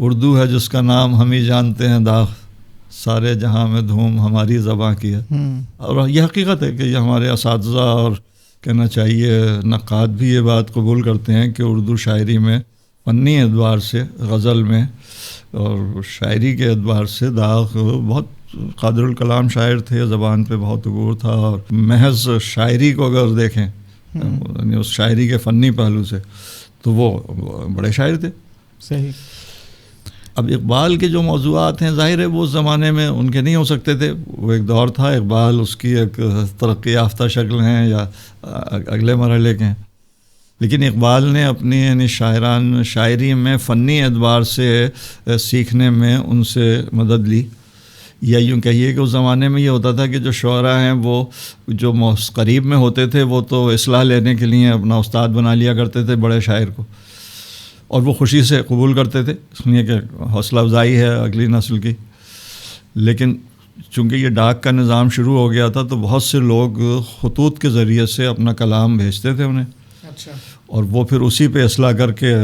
اردو ہے جس کا نام ہم ہی جانتے ہیں داغ، سارے جہاں میں دھوم ہماری زباں کی ہے. اور یہ حقیقت ہے کہ یہ ہمارے اساتذہ اور کہنا چاہیے نقاد بھی یہ بات قبول کرتے ہیں کہ اردو شاعری میں فنی اعتبار سے، غزل میں اور شاعری کے اعتبار سے داغ بہت قادر الکلام شاعر تھے، زبان پہ بہت عبور تھا. اور محض شاعری کو اگر دیکھیں یعنی اس شاعری کے فنی پہلو سے تو وہ بڑے شاعر تھے. صحیح. اب اقبال کے جو موضوعات ہیں ظاہر ہے وہ اس زمانے میں ان کے نہیں ہو سکتے تھے، وہ ایک دور تھا، اقبال اس کی ایک ترقی یافتہ شکل ہیں یا اگلے مرحلے کے ہیں. لیکن اقبال نے اپنی یعنی شاعری میں فنی اعتبار سے سیکھنے میں ان سے مدد لی. یا یوں کہیے کہ اس زمانے میں یہ ہوتا تھا کہ جو شعراء ہیں وہ جو قریب میں ہوتے تھے وہ تو اصلاح لینے کے لیے اپنا استاد بنا لیا کرتے تھے بڑے شاعر کو، اور وہ خوشی سے قبول کرتے تھے، اس لیے کہ حوصلہ افزائی ہے اگلی نسل کی. لیکن چونکہ یہ ڈاک کا نظام شروع ہو گیا تھا تو بہت سے لوگ خطوط کے ذریعے سے اپنا کلام بھیجتے تھے انہیں. اچھا. اور وہ پھر اسی پہ اصلاح کر کے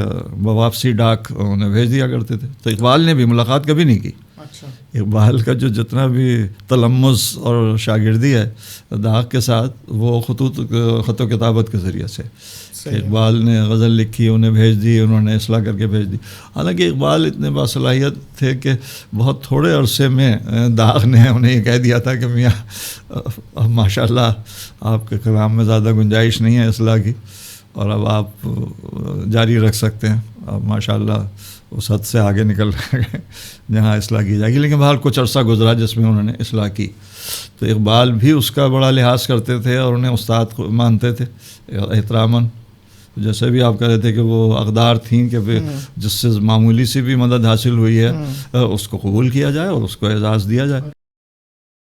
بواپسی ڈاک انہیں بھیج دیا کرتے تھے. تو اقبال نے بھی ملاقات کبھی نہیں کی. اچھا. اقبال کا جو جتنا بھی تلمس اور شاگردی ہے داغ کے ساتھ وہ خط و کتابت کے ذریعے سے. اقبال نے غزل لکھی، انہیں بھیج دی، انہوں نے اصلاح کر کے بھیج دی. حالانکہ اقبال اتنے باصلاحیت تھے کہ بہت تھوڑے عرصے میں داغ نے انہیں یہ کہہ دیا تھا کہ میاں ماشاء اللہ آپ کے کلام میں زیادہ گنجائش نہیں ہے اصلاح کی، اور اب آپ جاری رکھ سکتے ہیں، اب ماشاء اللہ اس حد سے آگے نکل رہے ہیں جہاں اصلاح کی جائے گی. لیکن بہرحال کچھ عرصہ گزرا جس میں انہوں نے اصلاح کی. تو اقبال بھی اس کا بڑا لحاظ کرتے تھے اور انہیں استاد کو مانتے تھے احتراماً. جیسے بھی آپ کہہ رہے تھے کہ وہ اقدار تھیں کہ جس سے معمولی سی بھی مدد حاصل ہوئی ہے اس کو قبول کیا جائے اور اس کو اعزاز دیا جائے.